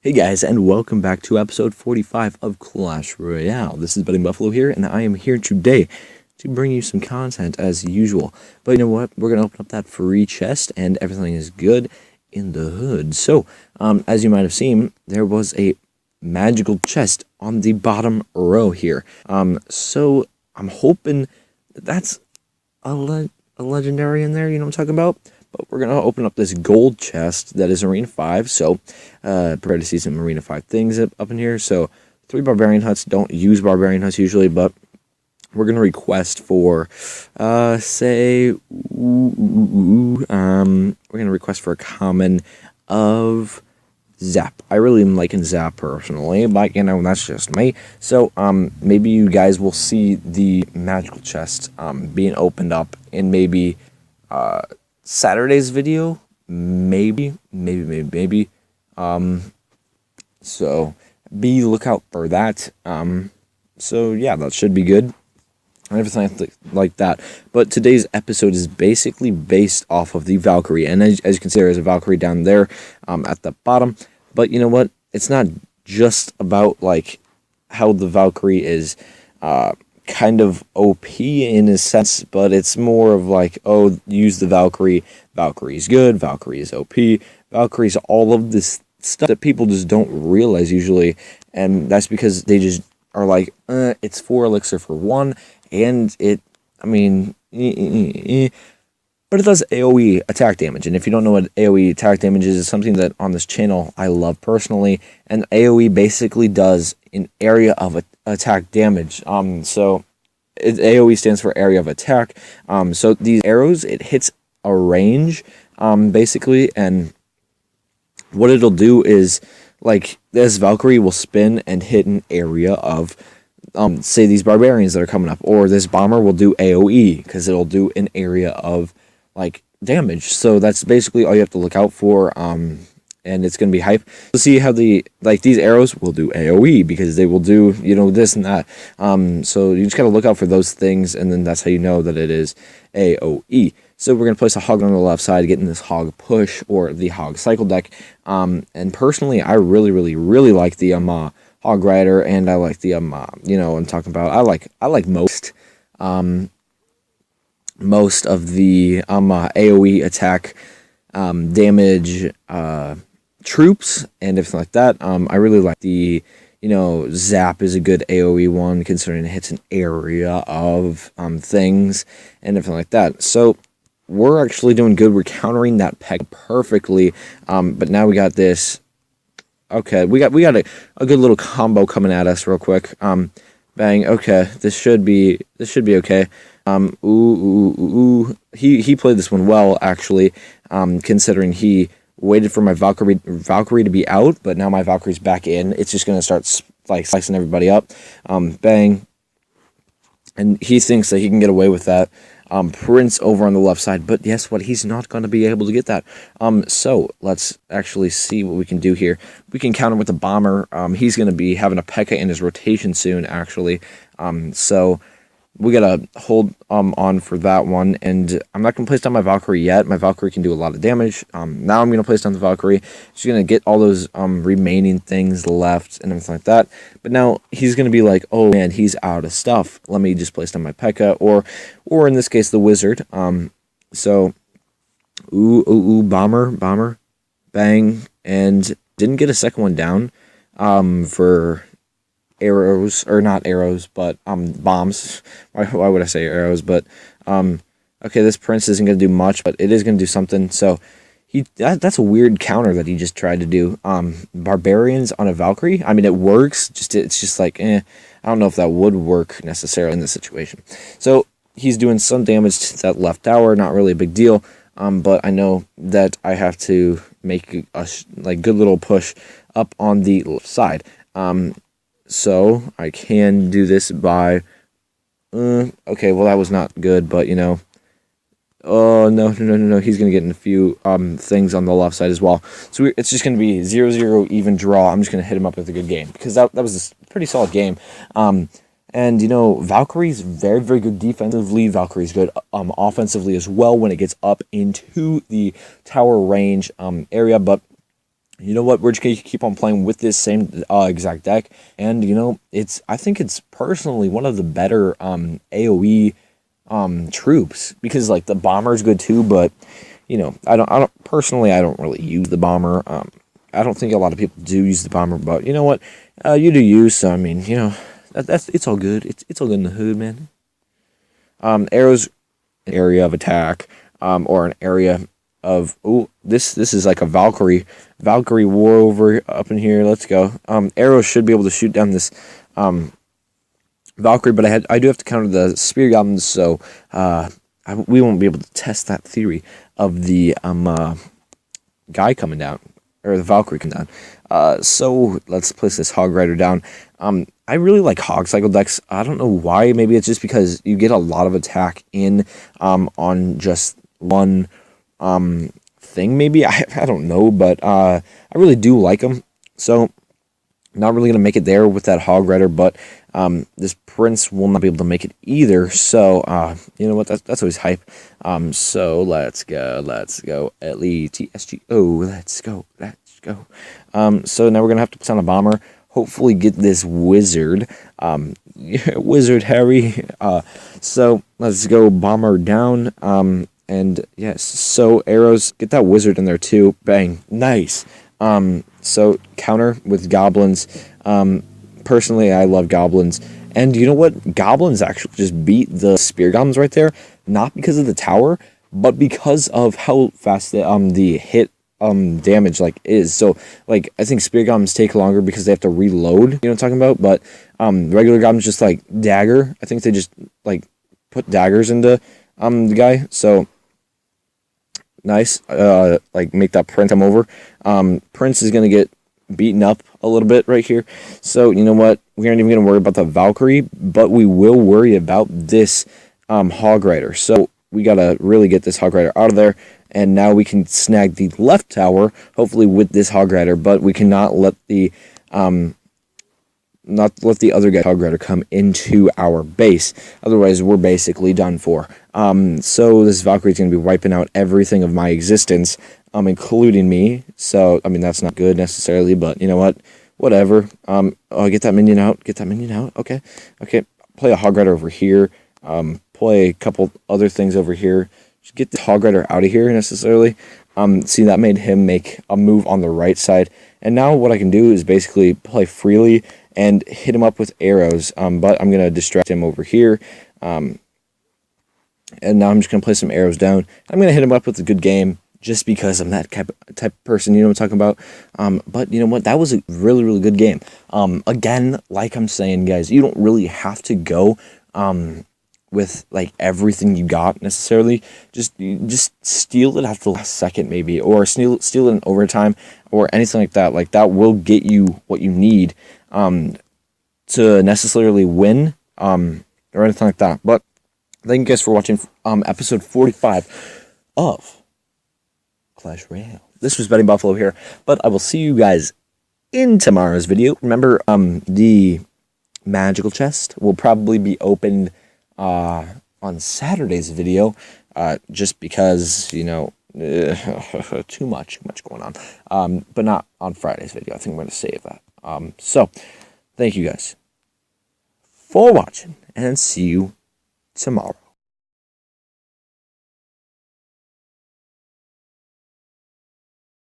Hey guys, and welcome back to episode 45 of Clash Royale. This is Betting Buffalo here, and I am here today to bring you some content as usual. But you know what? We're going to open up that free chest, and everything is good in the hood. So, as you might have seen, there was a magical chest on the bottom row here. So I'm hoping that's a legendary in there, you know what I'm talking about? But we're going to open up this gold chest that is Arena 5, so prepare to see some Arena 5 things up in here. So 3 Barbarian Huts, don't use Barbarian Huts usually, but we're going to request for, we're going to request for a common of Zap. I really am liking Zap personally, but you know, that's just me. So maybe you guys will see the magical chest being opened up in maybe Saturday's video, maybe. So be lookout for that. So yeah, that should be good. And everything like that. But today's episode is basically based off of the Valkyrie, and as you can see, there is a Valkyrie down there at the bottom. But you know what? It's not just about like how the Valkyrie is kind of OP in a sense, but it's more of like, oh, use the Valkyrie. Valkyrie's good. Valkyrie is OP. Valkyrie's all of this stuff that people just don't realize usually, and that's because they just are like, it's 4 elixir for 1, and it, I mean, but it does AoE attack damage, and if you don't know what AoE attack damage is, it's something that on this channel I love personally, and AoE basically does an area of attack damage. So AoE stands for area of attack. So these arrows, it hits a range, basically, and what it'll do is, like, this Valkyrie will spin and hit an area of, say, these barbarians that are coming up, or this bomber will do AoE, because it'll do an area of, like, damage. So that's basically all you have to look out for, and it's going to be hype. You'll see how these arrows will do AoE, because they will do, you know, this and that. So you just got to look out for those things, and then that's how you know that it is AoE. So we're going to place a hog on the left side, getting this hog push, or the hog cycle deck. And personally, I really like the hog rider, and I like the you know what I'm talking about. I like most of the AoE attack damage troops and everything like that. I really like the, you know, Zap is a good AoE one, considering it hits an area of things and everything like that. So we're actually doing good. We're countering that peg perfectly. But now we got this. Okay, we got a good little combo coming at us real quick. Bang. Okay, this should be okay. He played this one well, actually, considering he waited for my Valkyrie to be out, but now my Valkyrie's back in. It's just gonna start like slicing everybody up. Bang. And he thinks that he can get away with that. Prince over on the left side, but guess what? He's not going to be able to get that. So let's actually see what we can do here. We can counter with the bomber. He's going to be having a P.E.K.K.A in his rotation soon, actually. So we got to hold on for that one, and I'm not going to place down my Valkyrie yet. My Valkyrie can do a lot of damage. Now I'm going to place down the Valkyrie. She's going to get all those remaining things left and everything like that. But now he's going to be like, oh man, he's out of stuff. Let me just place down my P.E.K.K.A, or in this case, the wizard. So, bomber, bang, and didn't get a second one down for arrows, or not arrows, but bombs. Why would I say arrows? But okay, this prince isn't going to do much, but it is going to do something. So that's a weird counter that he just tried to do. Barbarians on a Valkyrie. I mean, it works. It's just like, I don't know if that would work necessarily in this situation. So he's doing some damage to that left tower. Not really a big deal. But I know that I have to make a good little push up on the left side. So I can do this by, okay, well, that was not good, but, you know, oh, no, he's going to get in a few things on the left side as well. So it's just going to be 0-0 even draw. I'm just going to hit him up with a good game, because that was a pretty solid game. And, you know, Valkyrie's very good defensively. Valkyrie's good offensively as well when it gets up into the tower range area, but You know what? We're just gonna keep on playing with this same exact deck, and I think it's personally one of the better AOE troops, because like the bomber is good too, but I don't personally, I don't really use the bomber. I don't think a lot of people do use the bomber, but you know what? You do use, so I mean, that's it's all good. It's all good in the hood, man. Arrows, an area of attack, or an area of, this is like a Valkyrie war over up in here. Let's go. Arrows should be able to shoot down this Valkyrie, but I do have to counter the spear goblins, so we won't be able to test that theory of the guy coming down, or the Valkyrie coming down. So let's place this Hog Rider down. I really like Hog Cycle decks. I don't know why. Maybe it's just because you get a lot of attack in on just one thing. Maybe I don't know, but I really do like them. So not really gonna make it there with that Hog Rider, but this Prince will not be able to make it either. So you know what? That's always hype. So let's go. LETSGO. Let's go. So now we're gonna have to put on a bomber. Hopefully get this wizard. Wizard Harry. So let's go bomber down. And yes, so arrows, get that wizard in there too. Bang, nice. So counter with goblins. Personally, I love goblins, and you know what? Goblins actually just beat the spear goblins right there, not because of the tower, but because of how fast the hit damage like is. So like I think spear goblins take longer because they have to reload. You know what I'm talking about? But regular goblins just like dagger. I think they just like put daggers into the guy. So nice. Like make that Prince come over. Prince is gonna get beaten up a little bit right here. So you know what? We aren't even gonna worry about the Valkyrie, but we will worry about this Hog Rider. So we gotta really get this Hog Rider out of there. And now we can snag the left tower, hopefully with this Hog Rider, but we cannot let the other guy Hog Rider come into our base. Otherwise, we're basically done for. So this Valkyrie is going to be wiping out everything of my existence, including me. So, I mean, that's not good necessarily, but you know what? Whatever. Get that minion out. Okay. Play a Hog Rider over here. Play a couple other things over here. Just get the Hog Rider out of here necessarily. See, that made him make a move on the right side. And now what I can do is basically play freely and hit him up with arrows. But I'm going to distract him over here. And now I'm just going to play some arrows down. I'm going to hit him up with a good game just because I'm that type of person, you know what I'm talking about? But you know what? That was a really, really good game. Again, like I'm saying, guys, you don't really have to go with like everything you got necessarily. Just steal it at the last second maybe, or steal it in overtime or anything like that. Like that will get you what you need to necessarily win or anything like that. But thank you guys for watching episode 45 of Clash Royale. This was Betting Buffalo here, but I will see you guys in tomorrow's video. Remember, the magical chest will probably be opened on Saturday's video, just because, too much going on. But not on Friday's video. I think I'm going to save that. So, thank you guys for watching, and see you tomorrow.